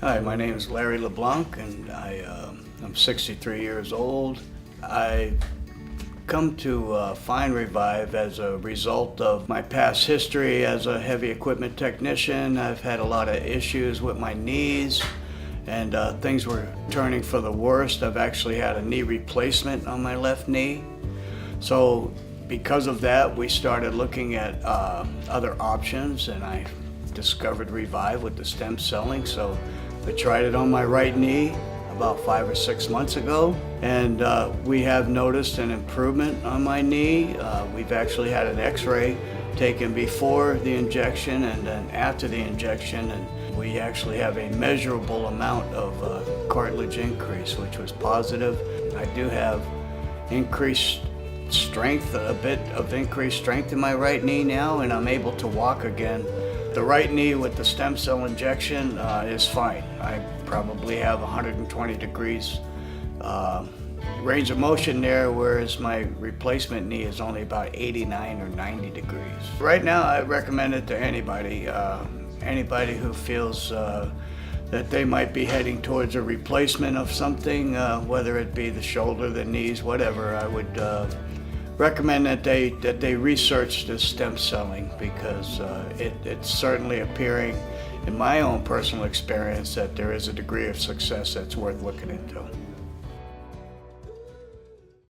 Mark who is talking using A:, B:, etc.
A: Hi, my name is Larry LeBlanc, and I'm 63 years old. I come to find Revive as a result of my past history as a heavy equipment technician. I've had a lot of issues with my knees, and things were turning for the worst. I've actually had a knee replacement on my left knee. So because of that, we started looking at other options, and I discovered Revive with the stem celling. So I tried it on my right knee about 5 or 6 months ago, and we have noticed an improvement on my knee. We've actually had an x-ray taken before the injection and then after the injection, and we actually have a measurable amount of cartilage increase, which was positive. I do have increased strength, a bit of increased strength in my right knee now, and I'm able to walk again. The right knee with the stem cell injection is fine. I probably have 120 degrees range of motion there, whereas my replacement knee is only about 89 or 90 degrees. Right now, I recommend it to anybody, anybody who feels that they might be heading towards a replacement of something, whether it be the shoulder, the knees, whatever. I would recommend that they research this stem celling, because it's certainly appearing in my own personal experience that there is a degree of success that's worth looking into.